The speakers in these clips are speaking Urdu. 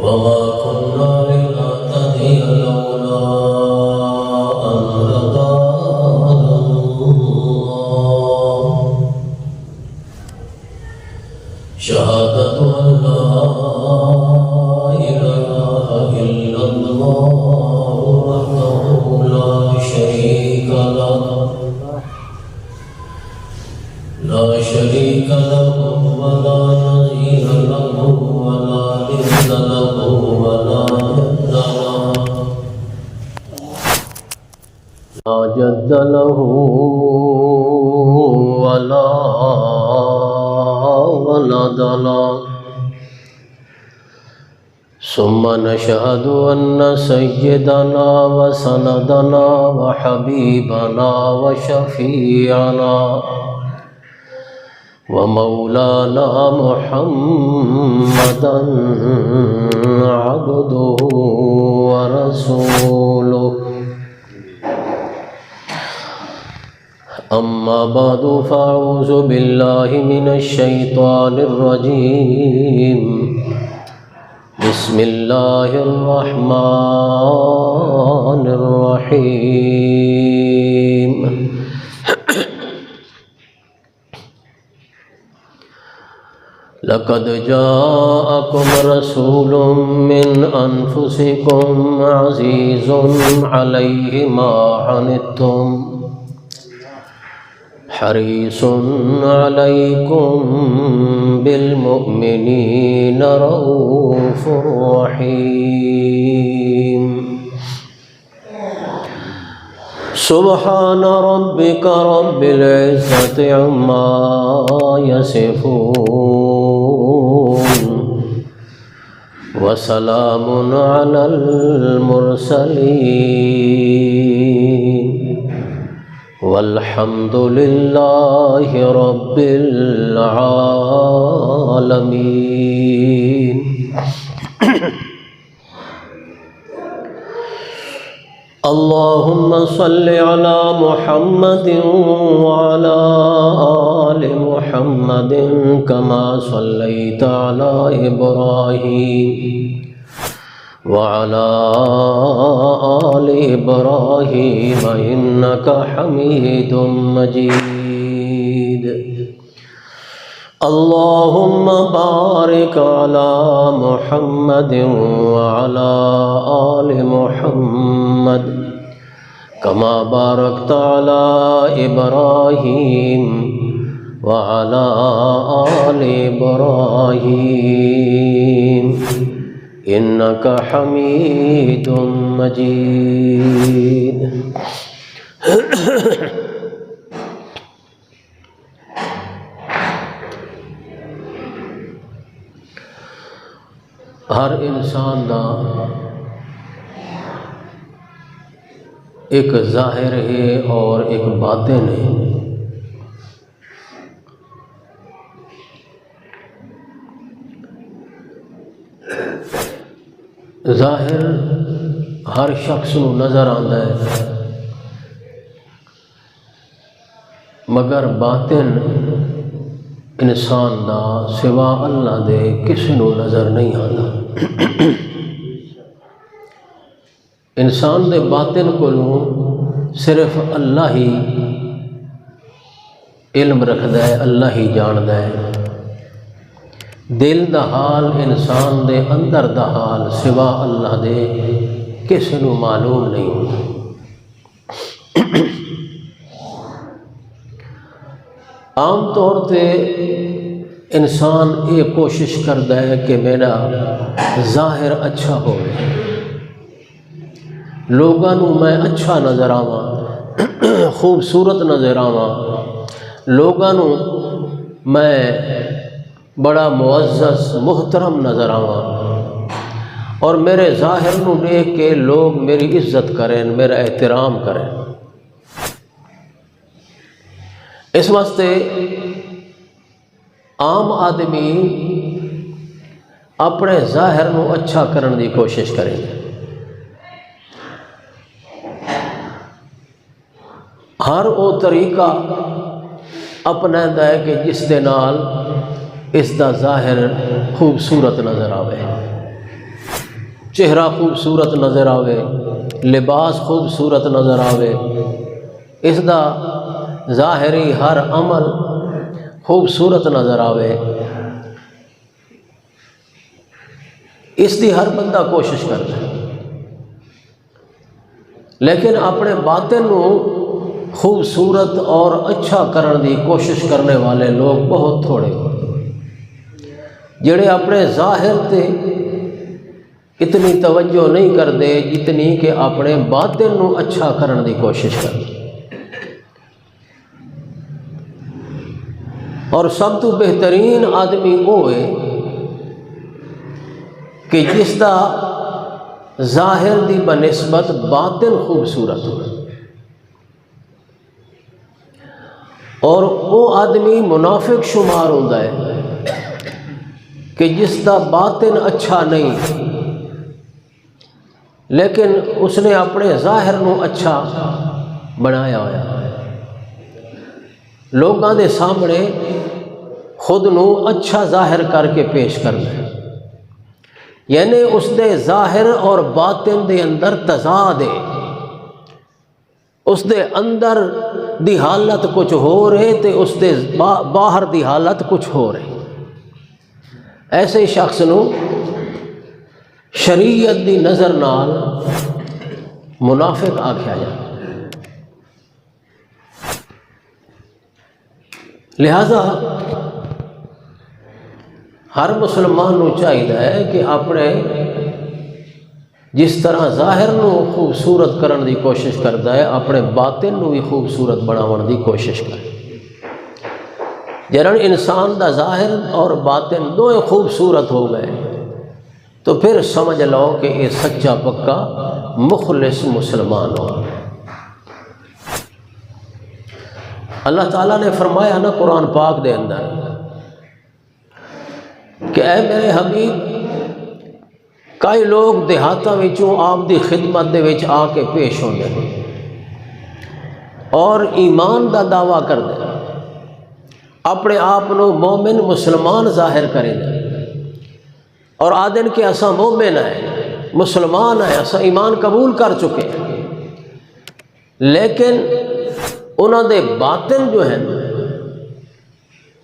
وما كنا لنهتدي لولا أن هدانا الله شهادة أن لا إله إلا الله وحده لا شريك له ولا نظير له ولا ند له ولا ند لا جد له ولا ولد له. ثم نشهد أن سيدنا وسندنا وحبيبنا وشفيعنا ومولانا محمدا عبده ورسوله. أما بعد فأعوذ بالله من الشيطان الرجيم. بسم الله الرحمن الرحيم. لقد جاءكم رسول من أنفسكم عزيز عليه ما عنتم حريص عليكم بالمؤمنين رؤوف رحيم. سبحان ربك رب العزة عما يصفون وسلام على المرسلين والحمد لله رب العالمين. اللهم صل على محمد وعلى آل محمد كما صليت على إبراهيم وعلى آل إبراهيم إنك حميد مجيد. اللهم بارك على محمد وعلى آل محمد كما باركت على إبراهيم وعلى آل إبراهيم إنك حميد مجيد. ہر انسان دا ایک ظاہر ہے اور ایک باطن ہے. ظاہر ہر شخص نو نظر آتا ہے مگر باطن انسان دا سوا اللہ دے کسی نو نظر نہیں آتا. انسان دے باطن کو صرف اللہ ہی علم رکھدا ہے، اللہ ہی جاندا ہے. دل دا حال انسان دے اندر دا حال سوا اللہ دے کسی نو معلوم نہیں ہوتا. عام طور تے انسان یہ کوشش کرتا ہے کہ میرا ظاہر اچھا ہو، لوگاں نو میں اچھا نظر آواں، خوبصورت نظر آواں، لوگاں نو میں بڑا معزز محترم نظر آواں اور میرے ظاہر نو دیکھ کے لوگ میری عزت کریں، میرا احترام کریں. اس واسطے عام آدمی اپنے ظاہر نو اچھا کرنے دی کوشش کریں. ہر وہ طریقہ اپنائندا ہے کہ جس دے نال اس دا ظاہر خوبصورت نظر آوے. چہرہ خوبصورت نظر آوے، لباس خوبصورت نظر آوے، اس دا ظاہری ہر عمل خوبصورت نظر آوے، اس دی ہر بندہ کوشش کرتا ہے، لیکن اپنے باطن نو خوبصورت اور اچھا کرنے دی کوشش کرنے والے لوگ بہت تھوڑے جڑے اپنے ظاہر تے اتنی توجہ نہیں کرتے جتنی کہ اپنے باطن نو اچھا کرنے دی کوشش کرتے۔ اور سب تو بہترین آدمی وہ ہے کہ جس دا ظاہر دی بنسبت باطن خوبصورت ہو، اور وہ آدمی منافق شمار ہوتا ہے کہ جس دا باطن اچھا نہیں لیکن اس نے اپنے ظاہر نو اچھا بنایا ہوا، لوگاں دے سامنے خود نو اچھا ظاہر کر کے پیش کرنا ہے، یعنی اس دے ظاہر اور باطن دے اندر تضاد ہے، اس دے اندر دی حالت کچھ ہو رہے تے اس دے باہر دی حالت کچھ ہو رہے۔ ایسے شخص نو شریعت دی نظر نال منافق آکھیا جائے۔ لہذا ہر مسلمان نو چاہیے کہ اپنے جس طرح ظاہر نو خوبصورت کرنے دی کوشش کرتا ہے اپنے باطن نو بھی خوبصورت بناون دی کوشش کرے۔ جرن انسان دا ظاہر اور باطن دونوں خوبصورت ہو گئے تو پھر سمجھ لو کہ یہ سچا پکا مخلص مسلمان ہو۔ اللہ تعالیٰ نے فرمایا نا قرآن پاک دے اندر کہ اے میرے حبیب کئی لوگ دیہاتاں وچوں آپ دی خدمت دے وچ آ کے پیش ہوندے اور ایمان دا دعویٰ کردے، اپنے آپ نو مومن مسلمان ظاہر کریں اور آدن کہ اسا مومن ہے، مسلمان ہے، اسا ایمان قبول کر چکے ہیں، لیکن انہاں دے باطن جو ہیں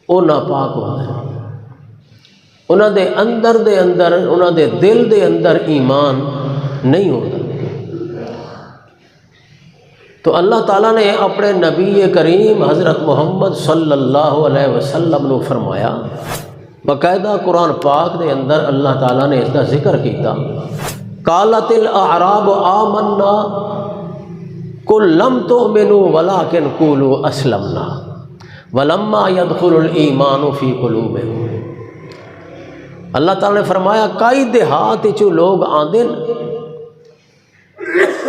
وہ ناپاک ہوتے ہیں، انہاں دے اندر انہاں دے دل دے اندر ایمان نہیں ہوتا۔ تو اللہ تعالیٰ نے اپنے نبی کریم حضرت محمد صلی اللہ علیہ وسلم نے فرمایا، باقاعدہ قرآن پاک دے اندر اللہ تعالیٰ نے اس کا ذکر کیتا، قالت الاعراب آمنا قل لم تؤمنوا ولكن قولوا اسلمنا ولما يدخل الایمان فی قلوبکم۔ اللہ تعالیٰ نے فرمایا کئی دیہات چو لوگ آندے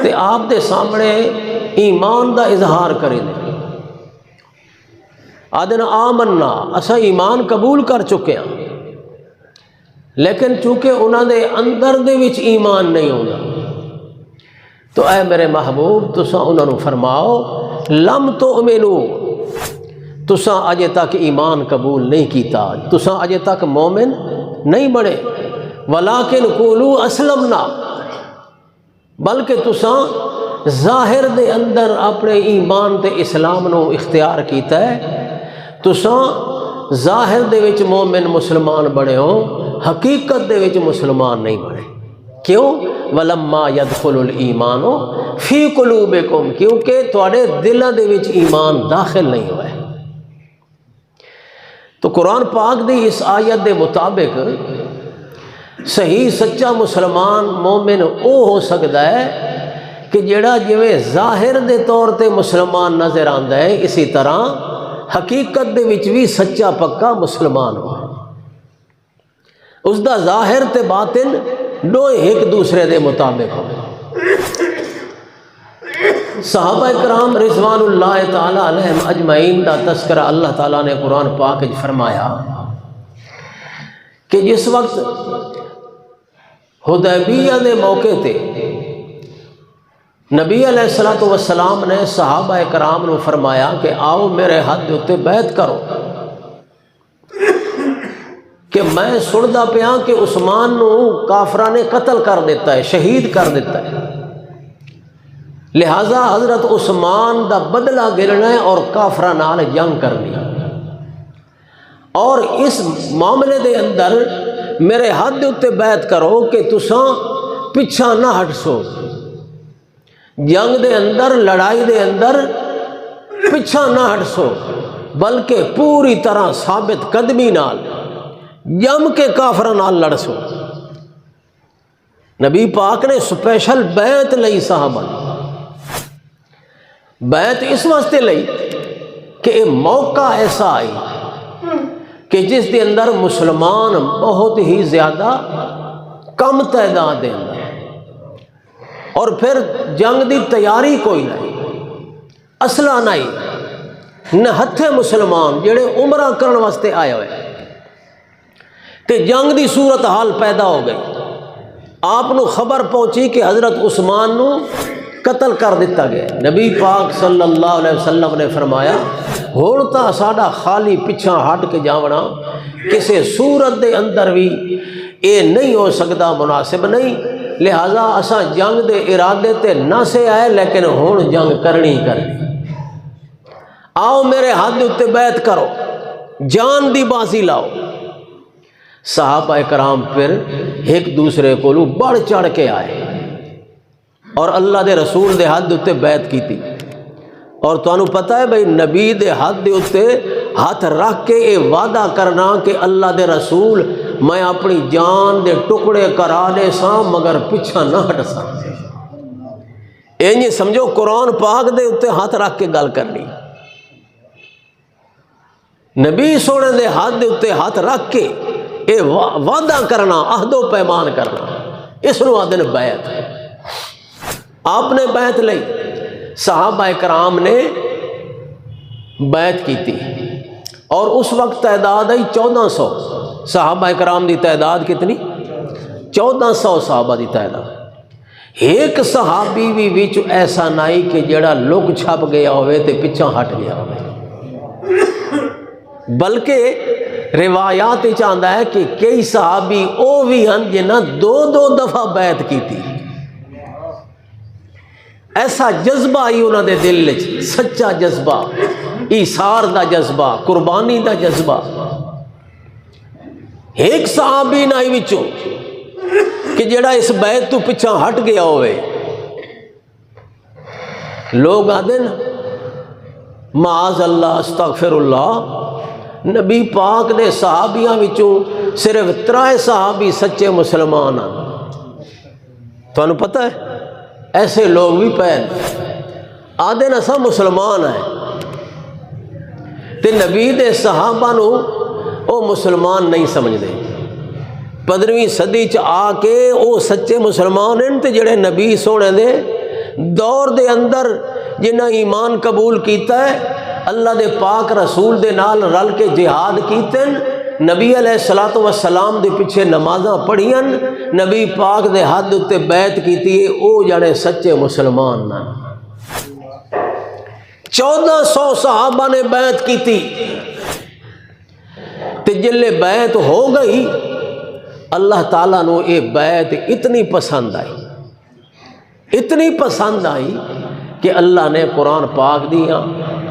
تے آپ دے سامنے ایمان دا اظہار کریں دے، آدن آمنا اسا ایمان قبول کر چکے ہیں، لیکن چونکہ انہاں دے اندر دے وچ ایمان نہیں ہوتا، تو اے میرے محبوب تساں انہاں نو فرماؤ لم تؤمنو، تساں اجے تک ایمان قبول نہیں کیتا، تساں اجے تک مومن نہیں بڑے، ولیکن قولوا اسلمنا، بلکہ تساں ظاہر دے اندر اپنے ایمان تے اسلام نو اختیار کیتا ہے، تساں ظاہر دے وچ مومن مسلمان بڑے ہو، حقیقت دے وچ مسلمان نہیں بڑے۔ کیوں؟ ولما يدخل الایمان فی قلوبکم، کیونکہ تواڈے دلاں دے وچ ایمان داخل نہیں ہوا ہے۔ تو قرآن پاک دی اس آیت دے مطابق صحیح سچا مسلمان مومن او ہو سکتا ہے کہ جڑا جویں ظاہر دے طور تے مسلمان نظر آندا ہے اسی طرح حقیقت دے وچ بھی سچا پکا مسلمان ہو، اس دا ظاہر تے باطن دو ایک دوسرے دے مطابق ہو۔ صحابہ کرام رضوان اللہ تعالی علیہم اجمعین دا تذکرہ اللہ تعالیٰ نے قرآن پاک وچ فرمایا کہ جس وقت حدیبیہ دے موقع تے نبی علیہ الصلوۃ والسلام نے صحابہ کرام نے فرمایا کہ آؤ میرے ہاتھ دے اوتے بیعت کرو، کہ میں سندا پیا کہ عثمان نو کافراں نے قتل کر دیتا ہے، شہید کر دیتا ہے، لہذا حضرت عثمان دا بدلہ گرنا ہے اور کافراں نال جنگ کرنی، اور اس معاملے دے اندر میرے حد اتے بیعت کرو کہ تساں پچھا نہ ہٹ سو، جنگ دے اندر، لڑائی دے اندر پچھا نہ ہٹ سو، بلکہ پوری طرح ثابت قدمی نال جم کے کافراں نال لڑ سو۔ نبی پاک نے سپیشل بیعت لئی صحابہ، بیعت اس واسطے لئی کہ یہ موقع ایسا آئی کہ جس دے اندر مسلمان بہت ہی زیادہ کم تعداد دے اندر، اور پھر جنگ دی تیاری کوئی نہیں، اسلحہ نہیں، نہ ہتھے مسلمان جڑے عمرہ کرن واسطے آئے ہوئے، تے جنگ دی صورت حال پیدا ہو گئی۔ آپ نو خبر پہنچی کہ حضرت عثمان نو قتل کر دیتا گیا۔ نبی پاک صلی اللہ علیہ وسلم نے فرمایا ہون تا ساڈا خالی پچھا ہٹ کے جاونا کسے صورت دے اندر بھی اے نہیں ہو سکتا، مناسب نہیں، لہذا اساں جنگ دے ارادے تے نہ سے آئے، لیکن ہون جنگ کرنی کرنی، آؤ میرے ہاتھ اتے بیعت کرو، جان دی بازی لاؤ۔ صحابہ کرام پھر ایک دوسرے کو بڑھ چڑھ کے آئے اور اللہ دے رسول دے ہاتھ اتے بیعت کی تھی۔ اور تانوں پتہ ہے بھئی نبی دے ہاتھ دے اتے ہاتھ رکھ کے یہ وعدہ کرنا کہ اللہ دے رسول میں اپنی جان دے ٹکڑے کرا دے سا مگر پیچھا نہ ہٹ سا، یہ سمجھو قرآن پاک دے اتے ہاتھ رکھ کے گل کرنی، نبی سونے دے ہاتھ دے اتے ہاتھ رکھ کے یہ وعدہ کرنا، عہد و پیمان کرنا، اس نو آدھے بیعت۔ آپ نے بیعت لئی، صحابہ کرام نے بیعت کی تھی، اور اس وقت تعداد آئی 1400، صحابہ کرام دی تعداد کتنی؟ 1400 صحابہ دی تعداد۔ ایک صحابی بھی وچ ایسا نہیں کہ جڑا لک چھپ گیا ہوئے تے پچھا ہٹ گیا ہوئے، بلکہ روایات چاہتا ہے کہ کئی صحابی او بھی ہیں جنہاں 2 دفعہ بیعت کی تھی۔ ایسا جذبہ آئی انہوں دے دل وچ، سچا جذبہ، ایثار دا جذبہ، قربانی دا جذبہ۔ ایک صحابی نہ وچوں کہ جڑا اس بیعت تو پچھا ہٹ گیا ہوئے۔ لوگ آدھے نا معاذ اللہ، استغفر اللہ، نبی پاک دے صحابیاں وچوں صرف 3 صحابی سچے مسلمان ہیں۔ تو انہوں پتہ ہے ایسے لوگ بھی پہن آدھے نا سا مسلمان ہیں، تے نبی دے صحابہ نو او مسلمان نہیں سمجھ دے۔ 15ویں صدی چ آ کے او سچے مسلمان ہیں تے جڑے نبی سونے دے دور دے اندر جنہاں ایمان قبول کیتا ہے، اللہ دے پاک رسول دے نال رل کے جہاد کیتن، نبی علیہ الصلوۃ والسلام دے پیچھے نمازاں پڑھیاں، نبی پاک دے ہاتھ اتے بیعت کیتی ہے، او جڑے سچے مسلمان نا۔ 1400 صحابہ نے بیعت کیتی، تے جلے بیعت ہو گئی، اللہ تعالیٰ نو یہ بیعت اتنی پسند آئی، اتنی پسند آئی کہ اللہ نے قرآن پاک دیا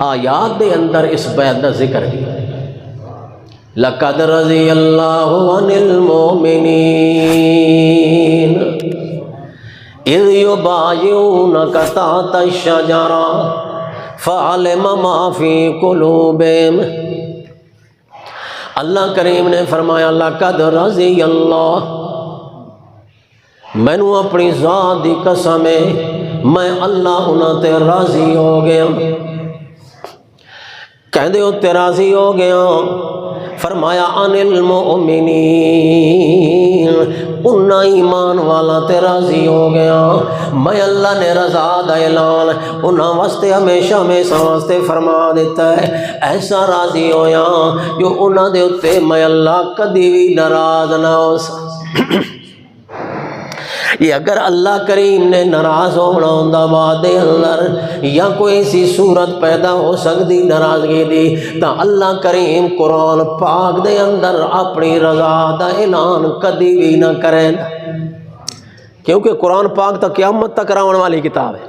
آیات دے اندر اس بیعت کا ذکر کیا۔ لَقَدْ رَضِيَ اللَّهُ عَنِ الْمُؤْمِنِينَ إِذْ يُبَايِعُونَكَ تَحْتَ الشَّجَرَةِ فَعَلِمَ مَا فِي قُلُوبِهِمْ۔ اللہ کریم نے فرمایا لَقَدْ رَضِيَ اللَّهُ، میں نے اپنی ذات دی قسم ہے، میں اللہ انہاں تے راضی ہو گیا۔ کہندے ہو تے راضی ہو گیا، فرمایا عن المؤمنین، انہاں ایمان والا تے راضی ہو گیا۔ میں اللہ نے رضا دا اعلان انہاں واسطے ہمیشہ ہمیشہ واسطے فرما دیتا ہے، ایسا راضی ہویا جو انہاں دے اتے میں اللہ کدی بھی ناراض نہ ہو سکتا۔ یہ اگر اللہ کریم نے ناراض ہونا ہوندا بعد دے اندر یا کوئی ایسی صورت پیدا ہو سکتی ناراضگی دی تا اللہ کریم قرآن پاک دے اندر اپنی رضا دا اعلان کدی بھی نہ کرے، کیونکہ قرآن پاک تا قیامت تک راون والی کتاب ہے۔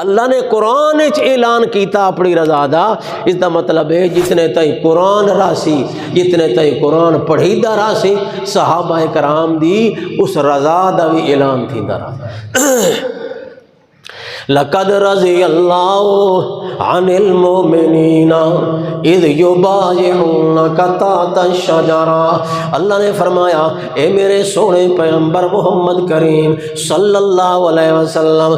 اللہ نے قرآن اعلان کیتا اپنی رضا دا، اس دا مطلب ہے جتنے تائیں قرآن راسی، جتنے تائیں قرآن پڑھیدہ راسی، صحابہ کرام دی اس رضا دا بھی اعلان تھی دا۔ لَقَدْ رَضِيَ اللَّهُ عَنِ الْمُؤْمِنِينَ اِذْ يُبَايِعُونَكَ تَحْتَ الشَّجَرَةِ، اللہ نے فرمایا اے میرے سونے پیغمبر محمد کریم صلی اللہ علیہ وسلم،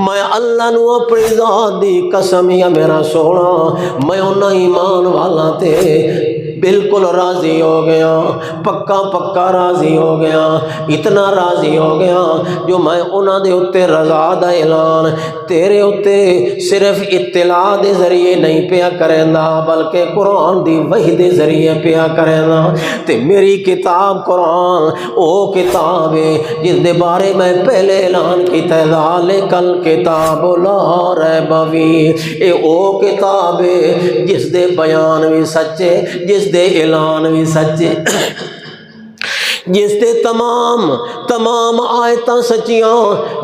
میں اللہ نو اپنی ذات دی قسم یا میرا سونا میں انہاں ایمان والا تے بالکل راضی ہو گیا، پکا پکا راضی ہو گیا، اتنا راضی ہو گیا جو میں انہاں دے اتے رضا دا اعلان تیرے اتے صرف اطلاع دے ذریعے نہیں پیا کرنا بلکہ قرآن دی وحی دے ذریعے پیا کرنا۔ تے میری کتاب قرآن او کتاب ہے جس دے بارے میں پہلے اعلان کیتا ہے ذالک الکتاب لا ریب فیہ، اے او کتاب ہے جس دے بیان بھی سچے، جس دے اعلان بھی سچے، جس دے تمام آیتاں سچیاں،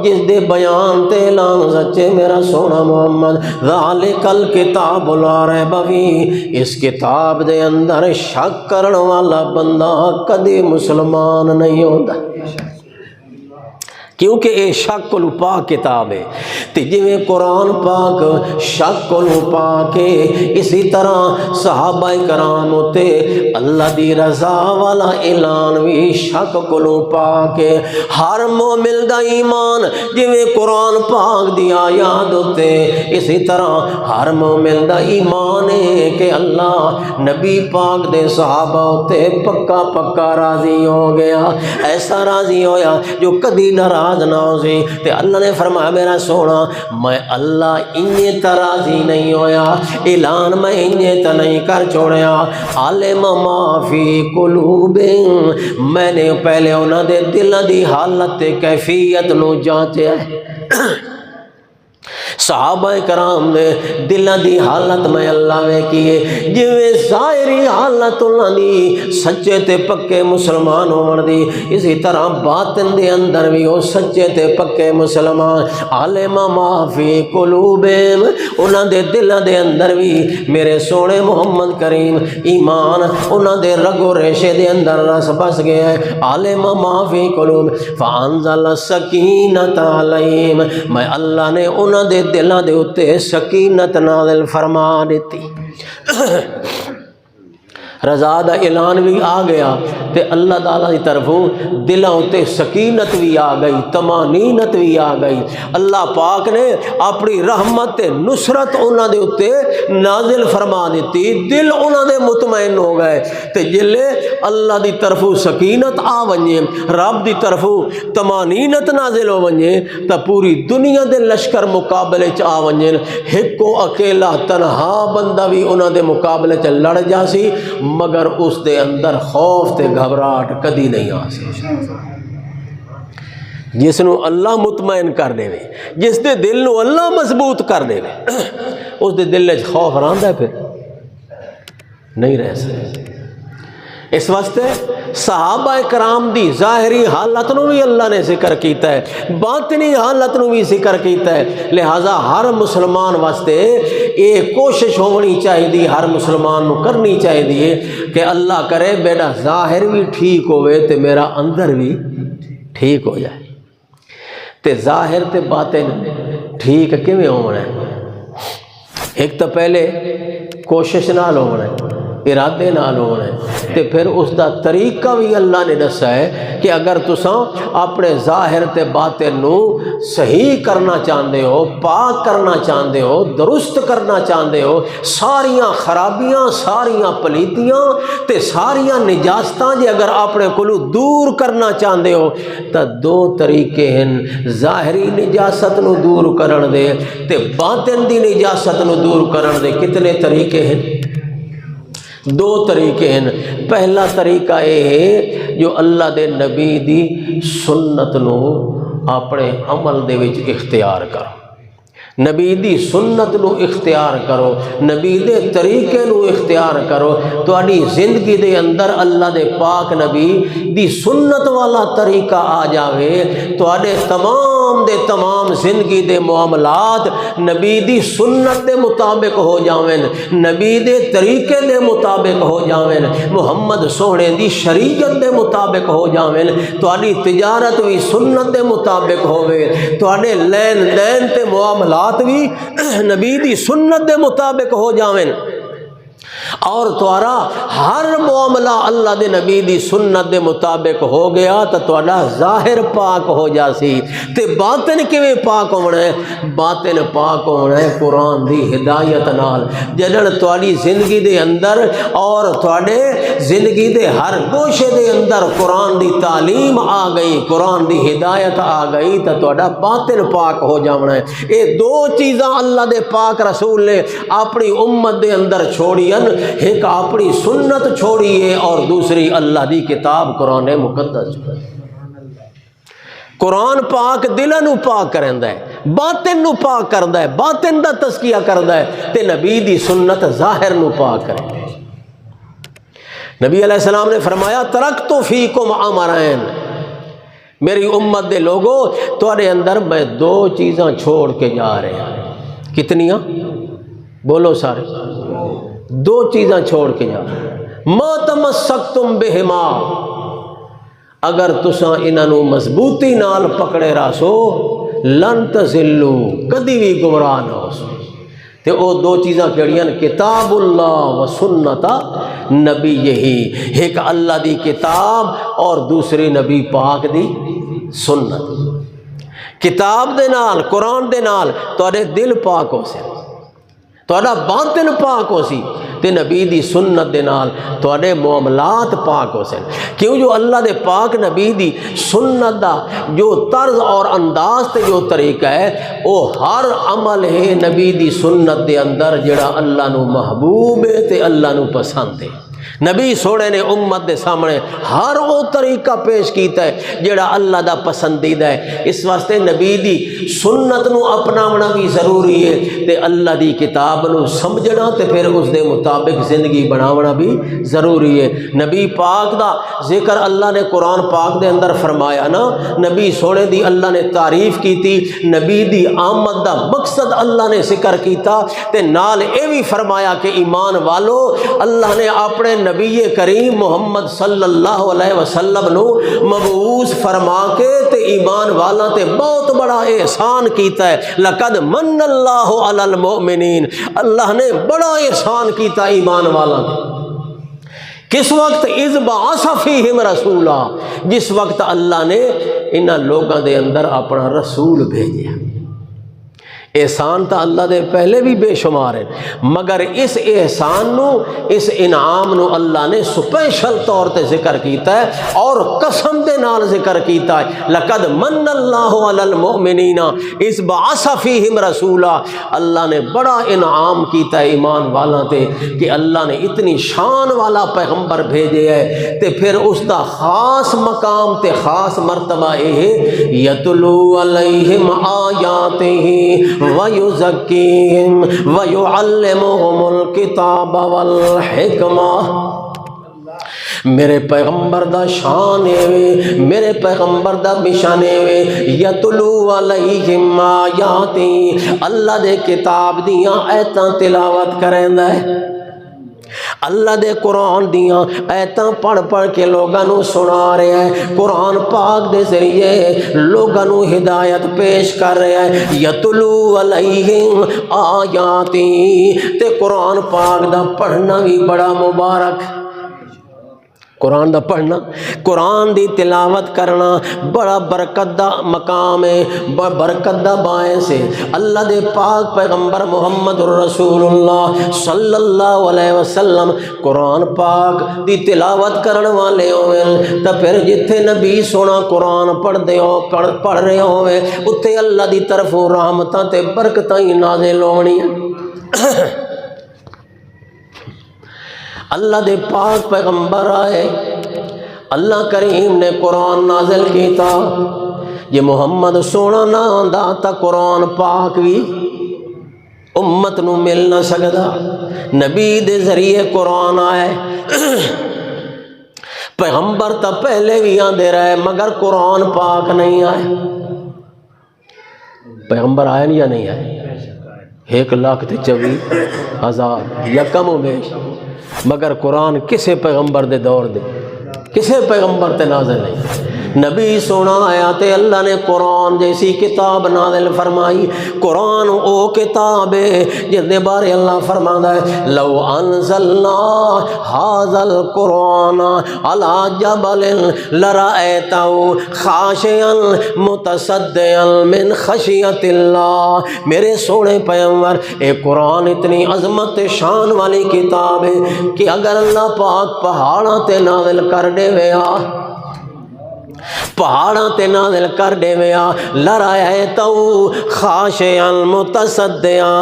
جس دے بیان تے اعلان سچے۔ میرا سونا محمد ذالک الکتاب لا ریب فیہ، اس کتاب دے اندر شک کرن والا بندہ کدی مسلمان نہیں ہوتا، کیونکہ یہ شک کو پاک کتاب ہے۔ تے جویں قرآن پاک شک کو پاک ہے، اسی طرح صحابہ کرام تے اللہ دی رضا والا اعلان بھی شک کو پاک ہے۔ ہر مومن دا ایمان جویں قرآن پاک دی آیات ہوتے اسی طرح ہر مومن دا ایمان ہے کہ اللہ نبی پاک دے صحابہ تے پکا پکا راضی ہو گیا، ایسا راضی ہویا جو کدی ناراض نہ ہو سی۔ تے اللہ نے فرمایا میرا سونا میں اللہ انہیں تا راضی نہیں ہویا، اعلان میں انہیں تا نہیں کر چھوڑیا، عالم ما فی قلوبہم، میں نے پہلے انہاں دے دلوں دی حالت کیفیت نو جانچیا ہے۔ صحابہ کرام نے دلوں دی حالت میں اللہ میں کیے، جویں ظاہری حالت انہاں دی سچے تے پکے مسلمان ہون دی، اسی طرح باطن دے اندر بھی وہ سچے تے پکے مسلمان۔ عالم ما فی قلوبہم، انہاں دے دلوں دے اندر بھی میرے سونے محمد کریم ایمان انہاں دے رگ و ریشے دے اندر رس بس گیا ہے۔ عالم ما فی قلوب فانزل السکینۃ علیہم، میں اللہ نے انہاں دے دلوں دے اتے سکینت نازل فرما دیتی، رضا دا اعلان بھی آ گیا تے اللہ تعالیٰ دی طرفوں دلوں تے سکینت بھی آ گئی، طمانینت بھی آ گئی۔ اللہ پاک نے اپنی رحمت تے نصرت انہاں دے اتے نازل فرما دیتی، دل انہاں دے مطمئن ہو گئے۔ تے جلے اللہ دی طرفوں سکینت آ ونجے، رب دی طرفوں طمانینت نازل ہو ونجے تا پوری دنیا دے لشکر مقابلے چ آ ونجے، ایک کو اکیلا تنہا بندہ بھی انہاں دے مقابلے چ لڑ جاسی، مگر اس دے اندر خوف تے گھبراہٹ کدی نہیں آ سکتی۔ جس نو اللہ مطمئن کر دے، جس دے دل نو اللہ مضبوط کر دے، اس دے دل وچ خوف رہندا ہے، پھر نہیں رہ سکتا۔ اس واسطے صحابہ کرام دی ظاہری حالت نو بھی اللہ نے ذکر کیتا ہے، باطنی حالت نو بھی ذکر کیتا ہے، لہذا ہر مسلمان واسطے یہ کوشش ہونی چاہیے، ہر مسلمان نو کرنی چاہیے کہ اللہ کرے میرا ظاہر بھی ٹھیک ہوئے تے میرا اندر بھی ٹھیک ہو جائے۔ تے ظاہر تے باطن ٹھیک کیویں ہونا ہے؟ ایک تو پہلے کوشش نال ہونا ہے، ارادے نال ہونا ہے، تے پھر اس دا طریقہ بھی اللہ نے دسا ہے کہ اگر تساں اپنے ظاہر تے باطن نو صحیح کرنا چاہتے ہو، پاک کرنا چاہتے ہو، درست کرنا چاہتے ہو، ساریاں خرابیاں، ساریاں پلیتیاں تے ساریاں نجاستاں جے اگر اپنے کولو دور کرنا چاہتے ہو تا دو طریقے ہیں، ظاہری نجاست نو دور کرن دے تے باطن دی نجاست نو دور کرن دے۔ کتنے طریقے ہیں؟ دو طریقے ہیں۔ پہلا طریقہ یہ ہے جو اللہ دے نبی دی سنت نو اپنے عمل دے وچ اختیار کرو، نبی دی سنت نو اختیار کرو، نبی دے طریقے نو اختیار کرو، تہاڈی زندگی دے اندر اللہ دے پاک نبی دی سنت والا طریقہ آ جاوے، تہاڈے تمام دے تمام زندگی دے معاملات نبی دی سنت دے مطابق ہو جاویں، نبی دے طریقے دے مطابق ہو جاویں، محمد سونے دی شریعت دے مطابق ہو جاویں، تہاڈی تجارت بھی سنت دے مطابق ہوے، تہاڈے لین دین تے معاملات بھی نبی دی سنت دے مطابق ہو جاویں، اور تہارا ہر معاملہ اللہ دے نبی دی سنت دے مطابق ہو گیا تو تہاڈا ظاہر پاک ہو جاسی، تے باطن کیویں پاک ہونا ہے؟ باطن پاک ہونا ہے قرآن دی ہدایت نال، جدوں تہاڈی زندگی دے اندر اور تہاڈے زندگی دے ہر گوشے دے اندر قرآن دی تعلیم آ گئی، قرآن دی ہدایت آ گئی تو تہاڈا باطن پاک ہو جانا ہے۔ یہ دو چیزاں اللہ دے پاک رسول نے اپنی امت دے اندر چھوڑی، ایک اپنی سنت چھوڑی ہے اور دوسری اللہ دی کتاب قرآن مقدس۔ قرآن پاک دلوں نو پاک کرندا ہے، باطن نو پاک کردا ہے، باطن دا تزکیہ کردا ہے، تے نبی دی سنت ظاہر نو پاک کرے۔ نبی علیہ السلام نے فرمایا ترکت فیکم امرین، میری امت دے لوگوں تہاڈے اندر میں دو چیزاں چھوڑ کے جا رہے ہیں۔ کتنیاں؟ بولو سارے، دو چیزاں چھوڑ کے جا، ما تمسکتم بہما، اگر تساں انہاں نو مضبوطی نال پکڑے راسو لن تزلو، کدی بھی گمراہ نہ ہو سو۔ تے او دو چیزاں کیڑیاں؟ کتاب اللہ و سنت نبی، یہی ایک اللہ دی کتاب اور دوسری نبی پاک دی سنت۔ کتاب دے نال، قرآن دے نال تہاڈے دل پاک ہو سی، تہاڈا باطن پاک ہو سی، تے نبی دی سنت دے نال تہاڈے معاملات پاک ہو سن۔ کیوں جو اللہ دے پاک نبی دی سنت دا جو طرز اور انداز تے جو طریقہ ہے وہ ہر عمل ہے نبی دی سنت دے اندر جڑا اللہ نو محبوب ہے تے اللہ نو پسند ہے۔ نبی سونے نے امت دے سامنے ہر وہ طریقہ پیش کیتا ہے جڑا اللہ دا پسندیدہ ہے۔ اس واسطے نبی دی سنت نو اپناونا بھی ضروری ہے تے اللہ دی کتاب نو سمجھنا تے پھر اس دے مطابق زندگی بناونا بھی ضروری ہے۔ نبی پاک دا ذکر اللہ نے قرآن پاک دے اندر فرمایا نا، نبی سونے دی اللہ نے تعریف کیتی، نبی دی آمد دا مقصد اللہ نے ذکر کیتا تے نال اے بھی فرمایا کہ ایمان والو اللہ نے اپنے نبی کریم محمد صلی اللہ علیہ وسلم نو مبعوث فرما کے تے ایمان والا تے بہت بڑا احسان کیتا ہے۔ لقد من اللہ علی المؤمنین، اللہ نے بڑا احسان کیتا ایمان والا تے۔ کس وقت؟ اذ بعث فیہم رسولا، جس وقت اللہ نے انہاں لوگاں دے اندر اپنا رسول بھیجیا۔ احسان تا اللہ دے پہلے بھی بے شمار ہیں، مگر اس احسان نو، اس انعام نو اللہ نے سپیشل طور تے ذکر کیتا ہے اور قسم دے نال ذکر کیتا ہے۔ لقد من اللہ علی المؤمنین اذ بعث فیہم رسولا، اللہ نے بڑا انعام کیتا ہے ایمان والا تے کہ اللہ نے اتنی شان والا پیغمبر بھیجے ہے تے پھر اس دا خاص مقام تے خاص مرتبہ ہے یتلو علیہم آیاتہ وَيُزَكِّيهِمْ وَيُعَلِّمُهُمُ الْكِتَابَ وَالْحِكْمَةَ۔ میرے پیغمبر دا شان ہے، میرے پیغمبر دا بشان ہے، یتلو علیہم آیاتی، اللہ دے کتاب دیاں ایتاں تلاوت کریندا ہے، اللہ دے قرآن دیاں ایتاں پڑھ پڑھ کے لوگاں نو سنا رہے ہیں، قرآن پاک دے ذریعے لوگاں نو ہدایت پیش کر رہے ہیں۔ یتلو علیہم آیاتی، تے قرآن پاک دا پڑھنا بھی بڑا مبارک، قرآن دا پڑھنا، قرآن دی تلاوت کرنا بڑا برکت دا مقام ہے، برکت دا باعث ہے۔ اللہ دے پاک پیغمبر محمد رسول اللہ صلی اللہ علیہ وسلم قرآن پاک دی تلاوت کرن والے ہوئے تا پھر جتھے نبی سونا قرآن پڑھ رہے ہوئے اتھے اللہ دی طرف رحمتاں تے برکتاں نازل ہونی۔ اللہ دے پاک پیغمبر آئے، اللہ کریم نے قرآن نازل کیتا، یہ محمد سونا نہ آندا تا قرآن پاک بھی امت نو مل نہ سکدا۔ نبی دے ذریعے قرآن آئے، پیغمبر تا پہلے بھی آندے رہے مگر قرآن پاک نہیں آئے۔ پیغمبر آئے یا نہیں آئے؟ 1,24,000 یا کم و بیش، مگر قرآن کسے پیغمبر دے دور دے کسے پیغمبر تے نازل نہیں۔ نبی سونا آیا تے اللہ نے قرآن جیسی کتاب نازل فرمائی۔ قرآن او کتاب ہے جس دے بارے اللہ فرماتا ہے لو انزلنا ھذا القرآن علی جبل لرأیتہ خاشعا متصدعا من خشیۃ اللہ۔ میرے سونے پیغمبر، اے قرآن اتنی عظمت شان والی کتاب ہے کہ اگر اللہ پاک پہاڑاں تے نازل کر دے ویا، پہاڑاں تے نازل کر دے ویا، لرأیتہ خاشعا متصدعا،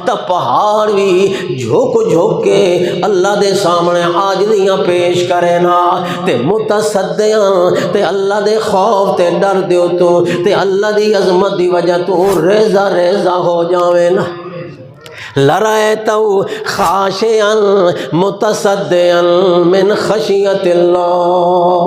تا پہاڑ بھی جھوک جھوک کے اللہ دے سامنے عاجزیاں پیش کرے نا، تے متصدعا تے اللہ دے خوف تے ڈر دیو تو تے اللہ دی عظمت دی وجہ تو ریزہ ریزہ ہو جاوے نا۔ لرأیتہ خاشعا متصدعا من خشیۃ اللہ۔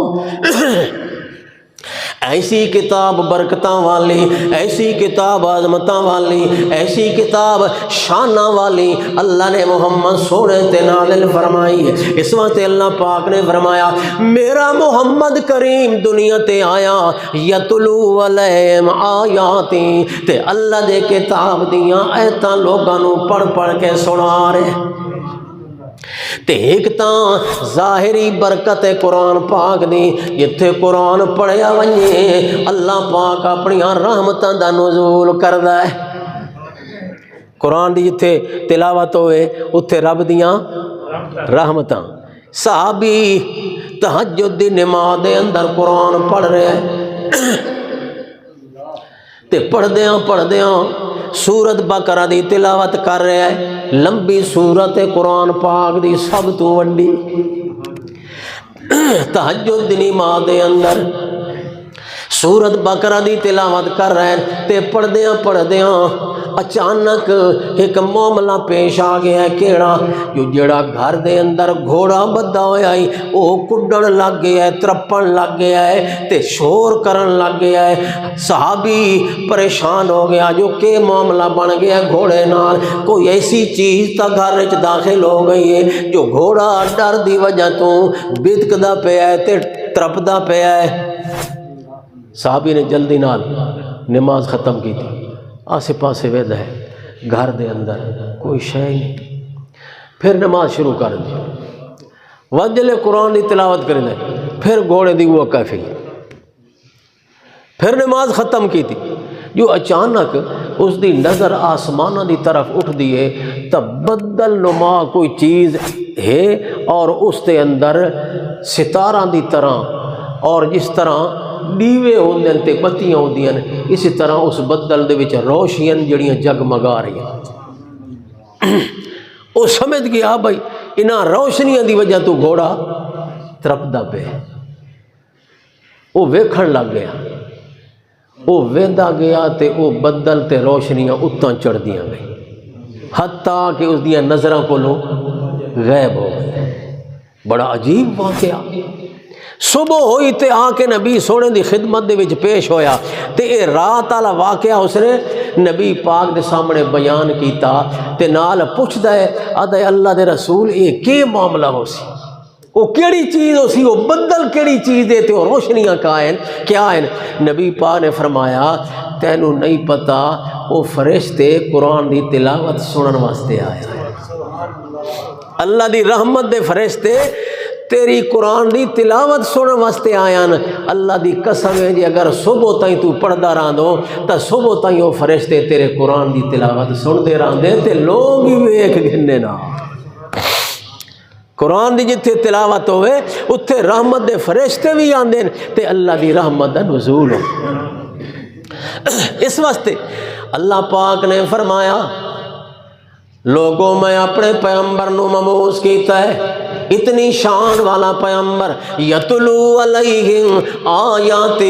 ایسی کتاب برکتاں والی، ایسی کتاب عظمتاں والی، ایسی کتاب شاناں والی اللہ نے محمد سونے تے نازل فرمائی ہے۔ اس وقت اللہ پاک نے فرمایا میرا محمد کریم دنیا تے آیا یتلو علیہم آیاتی، تے اللہ دے کتاب دیاں ایتاں لوگاں نو پڑھ پڑھ کے سنا رہے۔ تے ایک تاں ظاہری برکت قرآن پاک دی، جتھے قرآن پڑھیا ونجے اللہ پاک اپنی رحمتاں دا نزول کردا ہے۔ قرآن دی جتھے تلاوت ہوئے اتھے رب دیاں رحمتاں۔ صحابی تہجد دی نماز دے اندر قرآن پڑھ رہے ہیں، تے پڑھدیاں سورت بقرہ دی تلاوت کر رہے ہیں، لمبی سورت قرآن پاک دی سب تو وڈی۔ تہجد دی نماز دے اندر سورت بقرہ دی تلاوت کر رہے ہیں، تے پڑھدیاں اچانک ایک معاملہ پیش آ گیا ہے۔ کیڑا؟ جو جڑا گھر دے اندر گھوڑا بدھا ہویا ہے او کڈن لگ گیا ہے، ترپن لگ گیا ہے تے شور کرن لگ گیا ہے۔ صحابی پریشان ہو گیا جو کہ معاملہ بن گیا گھوڑے نال، کوئی ایسی چیز تا گھر وچ داخل ہو گئی ہے جو گھوڑا ڈر دی وجہ تو بدکدا پیا ہے تے ترپدا پیا ہے۔ صحابی نے جلدی نال نماز ختم کی تھی، آسے پاسے ویدہ ہے، گھر دے اندر کوئی شے نہیں، پھر نماز شروع کر دی، وجلے قرآن دی تلاوت کر دے، پھر گھوڑے دی وہ کافی، پھر نماز ختم کی تھی، جو اچانک اس دی نظر آسمانہ دی طرف اٹھ دیئے تب بدل نما کوئی چیز ہے، اور اس دے اندر ستارہ دی طرح، اور جس طرح دیوے ہوندے تے بتیاں ہوندیاں اسی طرح اس بدل دے وچ روشنیاں جڑیاں جگمگا رہی ہیں۔ وہ سمجھ گیا بھائی انہاں روشنیاں دی وجہ تو گھوڑا ترپدا پے، وہ ویکھن لگ گیا، وہ ویندا گیا تے وہ بدل تے روشنیاں اتاں چڑھ دیاں گئی حتیٰ کہ اس دیاں نظراں کولوں غائب ہو گئے۔ بڑا عجیب واقعہ۔ صبح ہوئی تے آ کے نبی سونے دی خدمت دے وچ پیش ہویا تے اے رات والا واقعہ اس نے نبی پاک دے سامنے بیان کیتا تے نال پوچھدا ہے آدھے اللہ دے رسول اے کی معاملہ ہو سی، وہ کیڑی چیز ہو سی، وہ بدل کیڑی چیز دے تے وہ روشنیاں کیا ہیں؟ نبی پاک نے فرمایا تینوں نہیں پتا وہ فرشتے قرآن دی تلاوت سنن واسطے آیا ہے۔ اللہ دی رحمت دے فرشتے تیری قرآن دی تلاوت سنن واسطے آیا نا۔ اللہ دی قسم ہے جی اگر صبح تائیں تو پڑھدا رہندو تا صبح تائیں وہ فرشتے تیرے قرآن دی تلاوت سنتے رہندے تے لوگ ہی ویکھ گھنے نا۔ قرآن دی جتھے تلاوت ہوئے اتھے رحمت دے فرشتے بھی آندے تے اللہ دی رحمت دا نزول ہو۔ اس واسطے اللہ پاک نے فرمایا لوگوں میں اپنے پیغمبر نو مبعوث کیتا ہے، اتنی شان والا پیغمبر، یتلو علیہم آیاتہ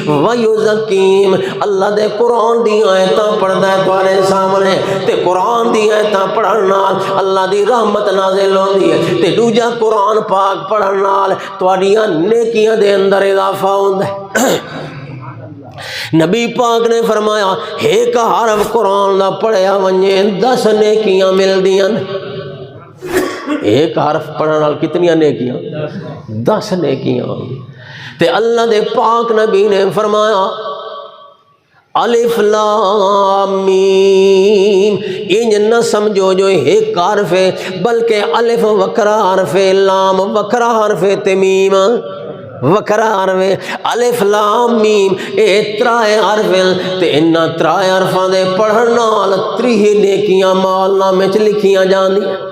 ویزکیم، اللہ دے قرآن دی آیتاں پڑھدا ہے تواڈے سامنے، تے قرآن دی آیتاں پڑھن نال اللہ دی رحمت نازل ہوندی ہے، تے دوجا قرآن پاک پڑھن نال تواڈیاں نیکیاں دے اندر اضافہ ہوندا ہے۔ نبی پاک نے فرمایا ایک حرف قرآن دا پڑھیا ونجے 10 نیکیاں ملدیاں۔ ایک حرف پڑھنے نال کتنیاں نیکیاں؟ 10 نیکیاں۔ تے اللہ دے پاک نبی نے فرمایا الف لام میم، انج نہ سمجھو جو ایک حرف ہے، بلکہ الف وکرا حرف ہے، لام وکرا حرف ہے، تے میم وکرا حرف ہے۔ الف لام میم اے ترائے حرف ہیں، تے انہاں ترائے حرفاں دے پڑھن نال 30 نیکیاں مال نامے چ لکھیاں جاندیاں۔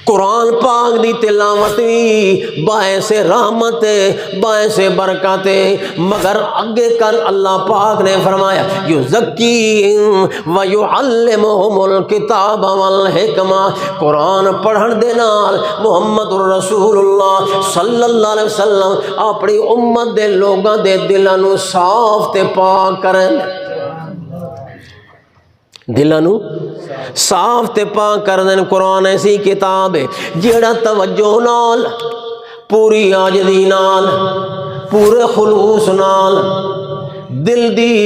قرآن پاک دی تلاوت بھی باعث رحمت ہے، باعث برکت ہے، مگر اگے کر اللہ پاک نے فرمایا یزکیہم ویعلمہم الکتاب والحکمہ، قرآن پڑھن دے نال محمد الرسول اللہ صلی اللہ علیہ وسلم اپنی امت دے لوگاں دے دلاں نو صاف تے پاک کرن، دلاں نو صاف تے پاک کر دین۔ قرآن ایسی کتاب ہے جیڑا توجہ نال، پوری عاجزی نال، پورے خلوص نال، دل دی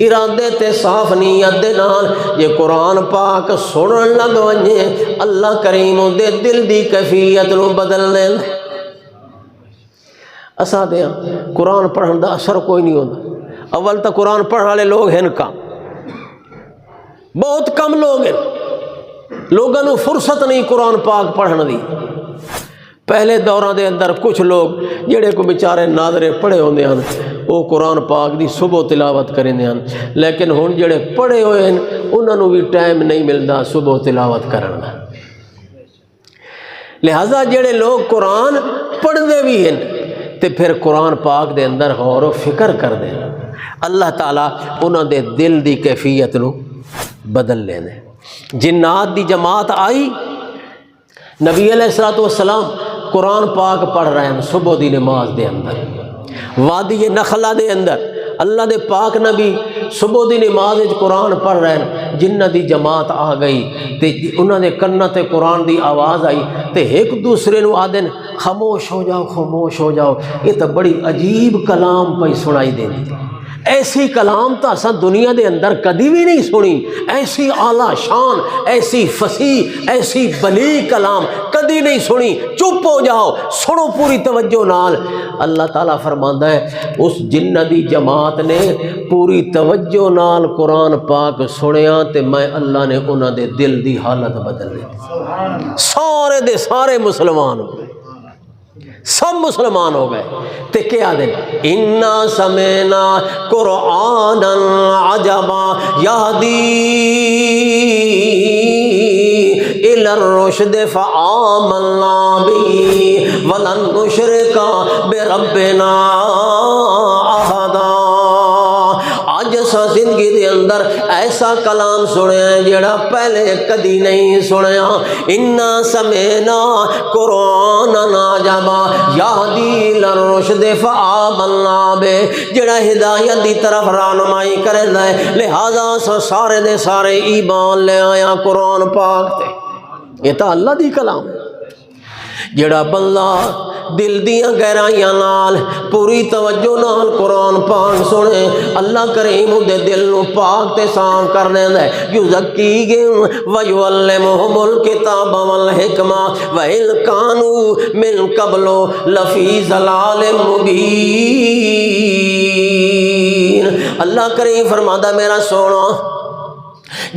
ارادے تے صاف نیت دے نال جے قرآن پاک سنن لگ ونجے اللہ کریم دے دل دی کیفیت نو بدل دے۔ اساں دے قرآن پڑھن دا اثر کوئی نہیں ہوندا۔ اول تا قرآن پڑھن والے لوگ ہیں کم، بہت کم لوگ ہیں، لوگوں نے فرصت نہیں قرآن پاک پڑھن دی۔ پہلے دوراں دے اندر کچھ لوگ جڑے کو بیچارے ناظرے پڑھے ہوندے ہیں وہ قرآن پاک دی صبح تلاوت کریندے ہیں، لیکن ہن جڑے پڑھے ہوئے ہیں انہاں نوں بھی ٹائم نہیں ملدا صبح تلاوت کرن دا۔ لہذا جڑے لوگ قرآن پڑھدے بھی ہیں تے پھر قرآن پاک دے اندر غور و فکر کردے ہیں، اللہ تعالیٰ انہاں دے دل دی کیفیت نو بدل لے دے۔ جنات دی جماعت آئی، نبی علیہ السلام قرآن پاک پڑھ رہے ہیں صبح دی نماز دے اندر، وادی نخلا دے اندر اللہ دے پاک نبی صبح دی نماز قرآن پڑھ رہے ہیں، جنہ دی جماعت آ گئی تے انہاں دے کناں تے قرآن دی آواز آئی تے ایک دوسرے نو آدن خاموش ہو جاؤ خاموش ہو جاؤ، یہ تو بڑی عجیب کلام پئی سنائی دینی، ایسی کلام تو اساں دنیا دے اندر کدی بھی نہیں سنی، ایسی اعلیٰ شان، ایسی فصیح، ایسی بلیغ کلام کدی نہیں سنی۔ چپ ہو جاؤ، سنو پوری توجہ نال۔ اللہ تعالیٰ فرماندا ہے اس جنہ دی جماعت نے پوری توجہ نال قرآن پاک سنیا تے میں اللہ نے انہاں دے دل دی حالت بدل دی، سارے دے سارے مسلمان ہو گئے، سب مسلمان ہو گئے۔ تے کیا دن انا سمینا قرآنا عجبا یہدی الی الرشد فآمنا به ولن نشرک بربنا احدا۔ آج اساں زندگی دے اندر ایسا کلام سنیا ہے جڑا پہلے کدی نہیں سنیا۔ انا سمینا قرآنا عجبا یہدی الی الرشد فآمنا بہ، جڑا ہدایت دی طرف رہنمائی کردا ہے، لہذا سارے دے سارے ایمان لے آیا قرآن پاک تے۔ یہ تو اللہ دی کلام ہے۔ جڑا بندہ دل دیاں گہرائیاں نال پوری توجہ نال قرآن پاک سنے، اللہ کریم دے دل نو پاک تے صاف کر دیندا ہے۔ یزکیہم ویعلمہم الکتاب والحکمہ وإن کانوا من قبل لفی ضلال مبین۔ اللہ کریم فرماتا میرا سونا،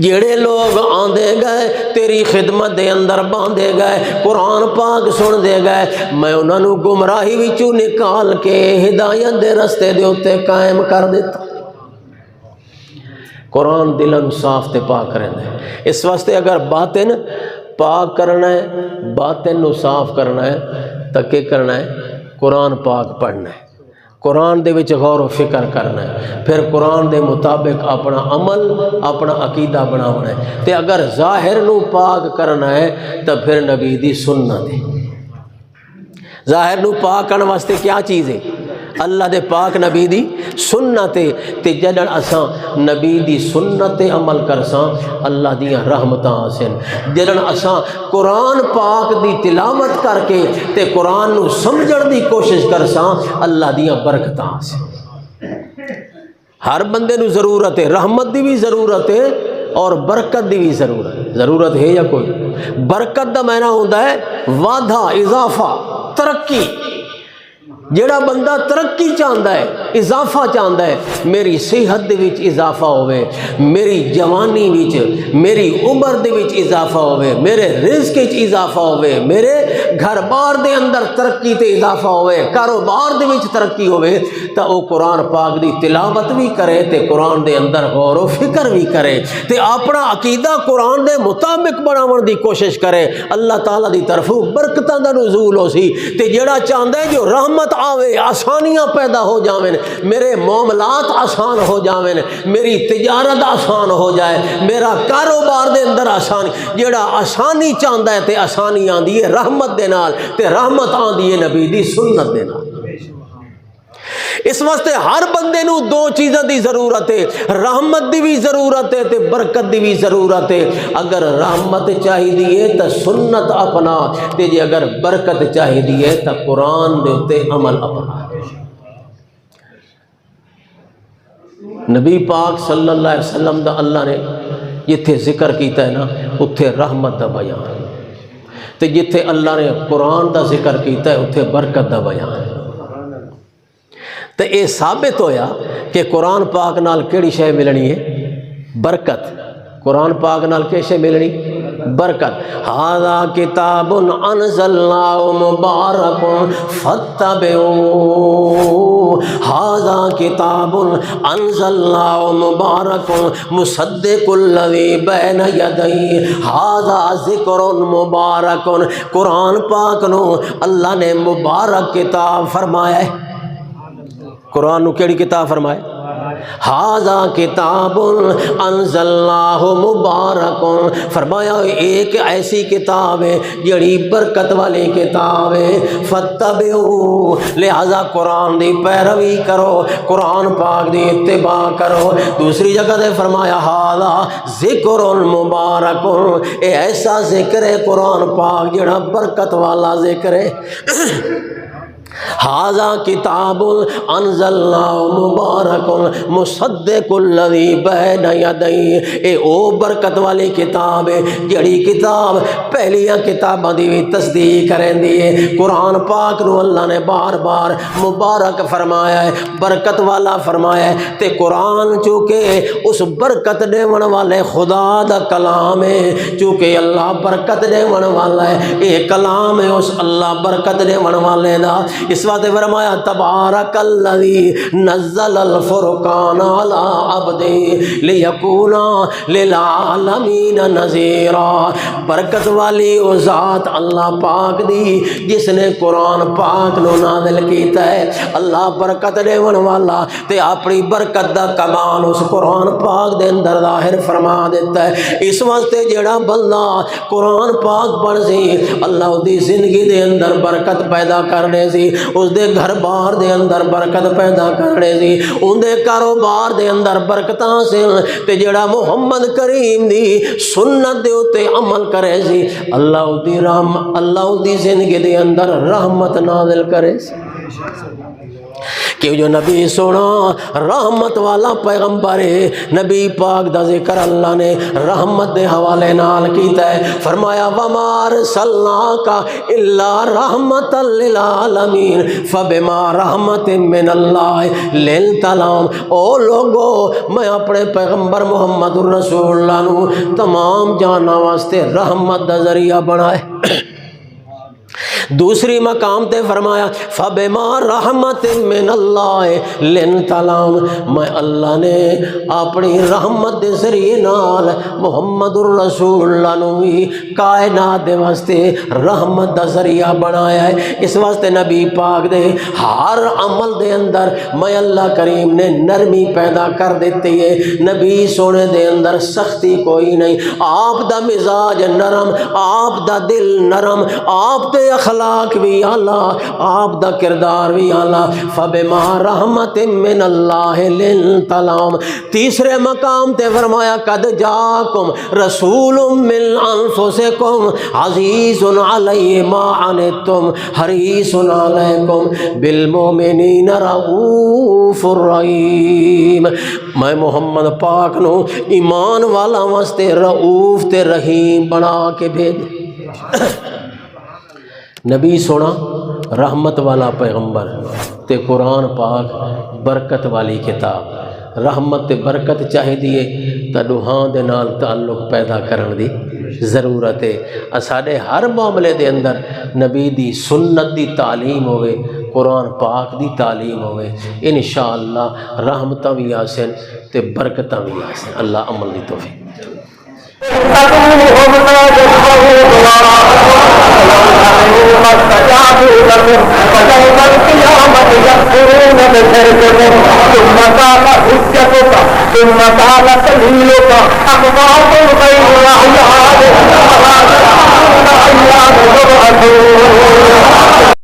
جڑے لوگ آندے گئے تیری خدمت دے اندر باندھے گئے، قرآن پاک سن دے گئے، میں انہاں نو گمراہی وچوں نکال کے ہدایت دے رستے دے اوتے قائم کر دیتا۔ قرآن دلاں نو صاف تے پاک کریندا ہے۔ اس واسطے اگر باطن پاک کرنا ہے، باطن نو صاف کرنا ہے تو کیا کرنا ہے؟ قرآن پاک پڑھنا ہے۔ قرآن دے وچ غور و فکر کرنا ہے، پھر قرآن دے مطابق اپنا عمل اپنا عقیدہ بناونا ہے۔ تے اگر ظاہر نو پاک کرنا ہے تو پھر نبی دی سنت ہے۔ ظاہر نو پاک کرنے واسطے کیا چیز ہے؟ اللہ دے پاک نبی دی سنت ہے۔ تے جدن اساں نبی دی سنت عمل کرساں اللہ دیاں رحمتاں آسن۔ جدن اساں قرآن پاک دی تلاوت کر کے تے قرآن نو سمجھن دی کوشش کرساں اللہ دیاں برکتاں آسن۔ ہر بندے نو ضرورت ہے، رحمت دی بھی ضرورت ہے اور برکت دی بھی ضرورت ہے یا کوئی؟ برکت دا معنی ہوندا ہے وعدہ، اضافہ، ترقی۔ جیڑا بندہ ترقی چاہتا ہے، اضافہ چاہتا ہے، میری صحت دے وچ اضافہ ہوئے، میری جوانی وچ، میری عمر دے وچ اضافہ ہوئے، میرے رزق وچ اضافہ ہوئے، میرے گھر بار دے اندر ترقی تے اضافہ ہوئے، کاروبار دے وچ ترقی ہوئے، تو وہ قرآن پاک دی تلاوت بھی کرے تے قرآن دے اندر غور و فکر بھی کرے تے اپنا عقیدہ قرآن دے مطابق بناون دی کوشش کرے، اللہ تعالیٰ دی طرفوں برکتاں دا نزول ہو سی۔ تے جیڑا چاہتا ہے جو رحمت آوے، آسانیاں پیدا ہو جاویں، میرے معاملات آسان ہو جاویں، میری تجارت آسان ہو جائے، میرا کاروبار دے اندر آسانی، جیڑا آسانی چاہتا ہے تے آسانی آندی ہے رحمت دے نال، تے رحمت آندی ہے نبی دی سنت دے نال۔ اس واسطے ہر بندے نو دو چیزاں دی ضرورت ہے، رحمت دی بھی ضرورت ہے تے برکت دی بھی ضرورت ہے۔ اگر رحمت چاہیے تو سنت اپنا، تے جے اگر برکت چاہیے تو قرآن دے اتے عمل اپنا۔ نبی پاک صلی اللہ علیہ وسلم دا اللہ نے جتھے ذکر کیتا ہے نا اتھے رحمت دا بیان، تے جتھے اللہ نے قرآن دا ذکر کیتا ہے اتھے برکت دا بیان۔ تو یہ ثابت ہویا کہ قرآن پاک نال کیڑی شے ملنی ہے؟ برکت۔ قرآن پاک نال کی شے ملنی؟ برکت۔ ھذا کتاب انزلناہ مبارک فاتبعوہ، ھذا کتاب انزلناہ مبارک مصدق الذی بین یدیہ ھذا ذکر مبارک۔ قرآن پاک نو اللہ نے مبارک کتاب فرمایا ہے۔ قرآن نو کیڑی کتاب فرمائے؟ ھذا کتاب انزلناہ مبارک، فرمایا ایک ایسی کتاب ہے جڑی برکت والی کتاب ہے، فتبعوا، لہذا قرآن دی پیروی کرو، قرآن پاک دی اتباع کرو۔ دوسری جگہ دے فرمایا ھذا ذکر مبارک، اے ایسا ذکر ہے قرآن پاک جڑا برکت والا ذکر ہے۔ ھذا کتاب انزلناہ مبارک مصدق الذی بین یدیہ، اے او برکت والی کتاب ہے جڑی کتاب پہلیاں کتاباں دی بھی تصدیق کرندی ہے۔ قرآن پاک نو اللہ نے بار بار مبارک فرمایا ہے، برکت والا فرمایا ہے، تے قرآن چونکہ اس برکت دیون والے خدا دا کلام ہے، چونکہ اللہ برکت دیون والا ہے، اے کلام ہے اس اللہ برکت دیون والے دا۔ اس وقت فرمایا تبارک الذی نزل الفرقان علی عبدہ لیکون للعالمین نذیرا، برکت والی او ذات اللہ پاک دی جس نے قرآن پاک نو نازل کیتا ہے۔ اللہ برکت دیون والا تے اپنی برکت دا کمال اس قرآن پاک دے اندر ظاہر فرما دیتا ہے۔ اس واسطے جڑا بندہ قرآن پاک پڑھ سی اللہ دی زندگی دے اندر برکت پیدا کرنے سی، اس دے گھر بار دے اندر برکت پیدا کرنے سی، ان دے کاروبار دے اندر برکتاں سے، تے جڑا محمد کریم دی سنت دے اتے عمل کرے سی اللہ دی زندگی دے اندر رحمت نازل کرے سی۔ کہ جو نبی سونا رحمت والا پیغمبر ہے، نبی پاک دا ذکر اللہ نے رحمت دے حوالے نال کیتا ہے۔ فرمایا وَمَا أَرْسَلْنَاكَ إِلَّا رَحْمَةً لِلْعَالَمِينَ فَبِمَا رَحْمَةٍ مِّنَ اللَّهِ لِنْتَ لَهُمْ، او لوگو میں اپنے پیغمبر محمد الرسول اللہ نو تمام جانا واسطے رحمت دا ذریعہ بنائے۔ دوسری مقام تے فرمایا فبما رحمت من اللہ لنت لهم، میں اللہ نے اپنی رحمت دے ذریعے نال محمد الرسول اللہ نو بھی کائنات دے واسطے رحمت دا ذریعہ بنایا ہے۔ اس واسطے نبی پاک دے ہر عمل دے اندر میں اللہ کریم نے نرمی پیدا کر دیتی ہے۔ نبی سونے دے اندر سختی کوئی نہیں، آپ دا مزاج نرم، آپ دا دل نرم، آپ دے اخلاق بھی اعلیٰ، آپ دا کردار بھی اعلیٰ۔ فبما رحمت من اللہ لنت لهم، تیسرے مقام تے فرمایا قد جاکم رسول من انفسکم عزیز علیہ ما عنتم حریص علیکم بالمؤمنین رؤوف الرحیم، میں محمد پاک نو ایمان والا واسطے رؤوف تے رحیم بنا کے بھیج۔ نبی سونا رحمت والا پیغمبر تے قرآن پاک برکت والی کتاب، رحمت تے برکت چاہی دیے تا دوہاں دے نال تعلق پیدا کرن دی ضرورت ہے۔ ساڈے ہر معاملے دے اندر نبی دی سنت دی تعلیم ہوئے، قرآن پاک دی تعلیم ہوئے، انشاءاللہ رحمتاں بھی آسن تے برکتاں بھی آسن۔ اللہ عمل دی توفیق۔ فاستجابوا لكم فيوم القيامة يكفرون بشرككم ثم قال حجتك ثم قال سبيلك أموات غير أحياء ولا يعلمون أيان يبعثون۔